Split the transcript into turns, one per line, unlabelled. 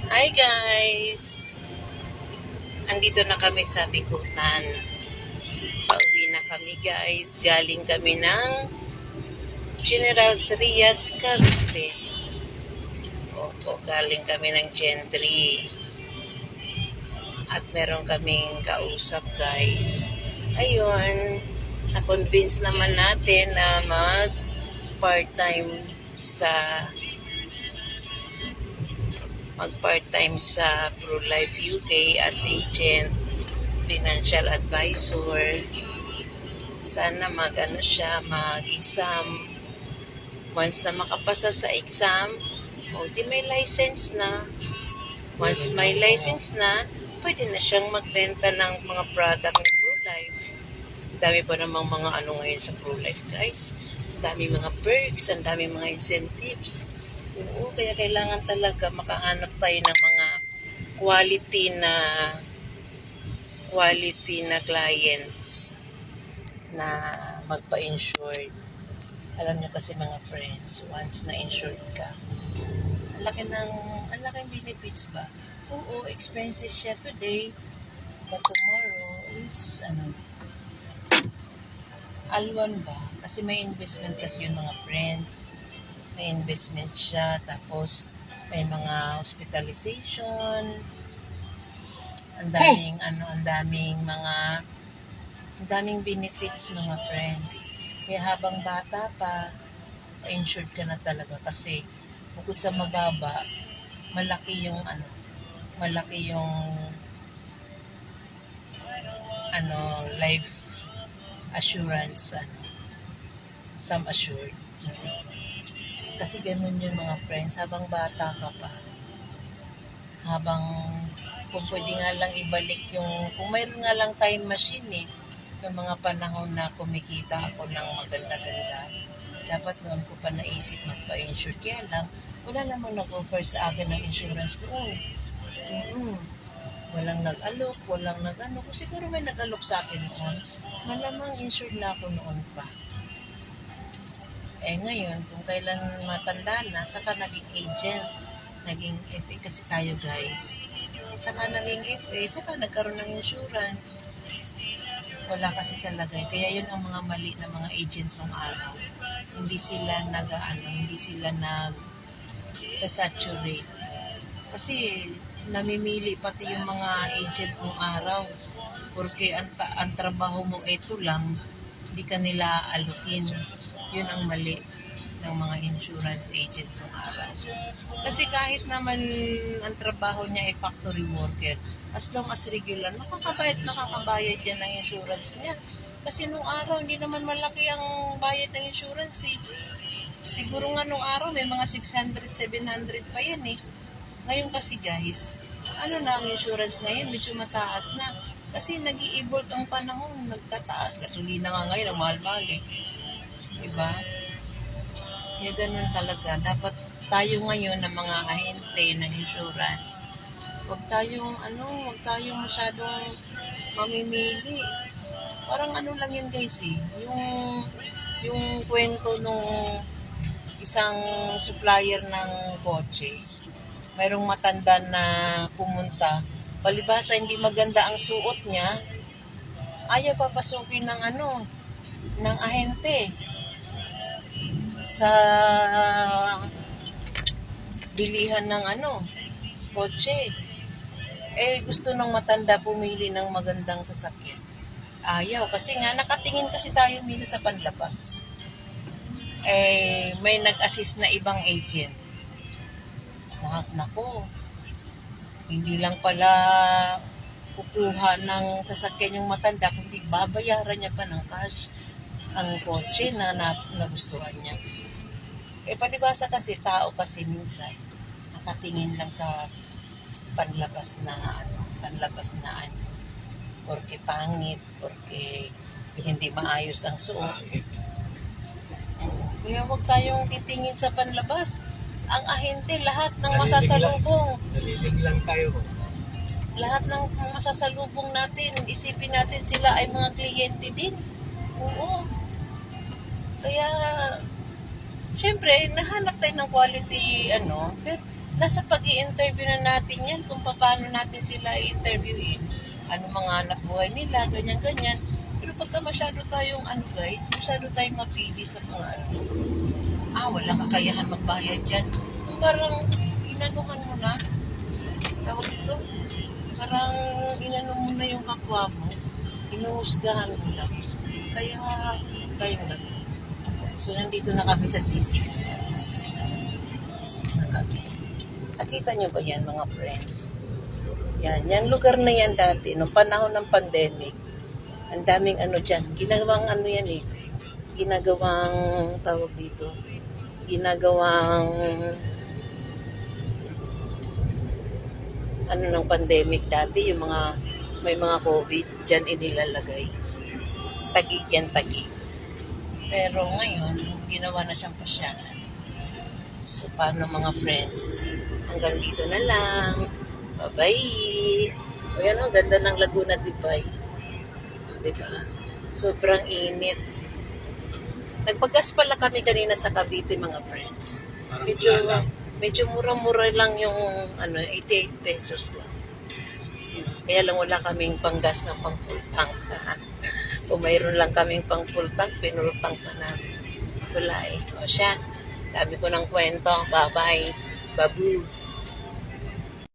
Hi guys! Andito na kami sa Bikutan. Pauwi na kami guys. Galing kami ng General Trias, Cavite. Opo, galing kami ng Gentry. At meron kaming kausap guys. Ayun, na-convince naman natin na mag part-time sa Pro-Life UK as agent, financial advisor. Sana mag-exam. Once na makapasa sa exam, di may license na. Once may license na, pwede na siyang magbenta ng mga product ng Pro-Life. Dami pa namang mga ngayon sa Pro-Life guys. Ang dami mga perks, ang dami mga incentives. Oo, kaya kailangan talaga makahanap tayo ng mga quality na clients na magpa-insured. Alam niyo kasi mga friends, once na insured ka, ang laking benefits ba? Oo, expenses siya today, but tomorrow is alwan ba? Kasi may investment kasi yung mga friends. May investment siya, tapos may mga hospitalization, ang daming benefits mga friends. Kaya habang bata pa, insured ka na talaga kasi bukod sa mababa, malaki yung life assurance, sum assured. Kasi ganun yung mga friends, habang bata ka pa, kung pwede nga lang ibalik kung mayroon nga lang time machine yung mga panahon na kumikita ako ng maganda-ganda, dapat noon ko pa naisip magpa-insure. Kaya lang, wala namang nag-offer sa akin ng insurance noon. Walang nag-alok, kung siguro may nag-alok sa akin noon, malamang insured na ako noon pa. Ngayon, kung kailan matanda na, saka naging agent, naging FA kasi tayo guys. Saka naging FA, saka nagkaroon ng insurance. Wala kasi talaga. Kaya yun ang mga mali ng mga agents ng araw. Hindi sila saturate. Kasi namimili pati yung mga agent ng araw. Porque ang trabaho mo ito lang, hindi ka nila alukin. Yun ang mali ng mga insurance agent ng araw. Kasi kahit naman ang trabaho niya ay factory worker, as long as regular, nakakabayad yan ng insurance niya. Kasi nung araw, hindi naman malaki ang bayad ng insurance Siguro nga nung araw, may mga 600, 700 pa yan Ngayon kasi guys, na ang insurance ngayon, medyo mataas na. Kasi nag-i-evolve ang panahon, nagtataas. Gasolina nga ngayon, ang mahal-mahal Diba? Kaya ganun talaga. Dapat tayo ngayon ng mga ahente ng insurance, huwag tayong masyadong mamimili. Parang lang yan guys yung kwento nung isang supplier ng kotse. Mayroong matanda na pumunta, palibhasa hindi maganda ang suot niya, ayaw papasukin ng ahente sa bilihan ng kotse. Gusto ng matanda pumili ng magandang sasakyan. Ayaw, kasi nga nakatingin kasi tayo minsan sa panlabas. May nag-assist na ibang agent. Nako, hindi lang pala kukuha ng sasakyan yung matanda, kundi babayaran niya pa ng cash ang kotse na nagustuhan niya. Palibhasa kasi tao kasi minsan nakatingin lang sa panlabas na porque pangit, porque hindi maayos ang suot. Kaya huwag tayong titingin sa panlabas. Ang ahente, lahat ng masasalubong.
Nalilig lang tayo.
Lahat ng masasalubong natin, isipin natin sila ay mga kliyente din. Oo. Kaya, syempre, nahanap tayo ng quality, nasa pag-i-interview na natin yan kung paano natin sila i-interviewin. Ano mga anak buhay nila, ganyan-ganyan. Pero pagka masyado tayong guys, masyado tayong mapili sa mga walang kakayahan magbayad dyan. Parang inanuhan mo na, tawag ito, parang inano mo na yung kapwa mo, inuhusgahan mo lang. Kaya, kayong gano'n. So, nandito na kami sa C6, guys. C6 na kami. Nakita nyo ba yan, mga friends? Yan lugar na yan dati, noong panahon ng pandemic. Ang daming dyan. Ginagawang yan eh. Ginagawang, tawag dito, ginagawang ng pandemic dati, yung mga may mga COVID dyan inilalagay. Tagig yan, tagig. Pero ngayon, ginawa na siyang pasyalan. So, paano mga friends? Hanggang dito na lang. Bye-bye! O yan, ang ganda ng Laguna, Dibay. Diba? Sobrang init. Nagpagas pala kami kanina sa Cavite, mga friends. Medyo mura-mura lang yung 88 pesos lang. Kaya lang wala kaming panggas na pang full tank. Kung mayroon lang kaming pang full tank, pinul tank na namin. Wala eh. O siya, dami ko ng kwento. Bye-bye. Babu.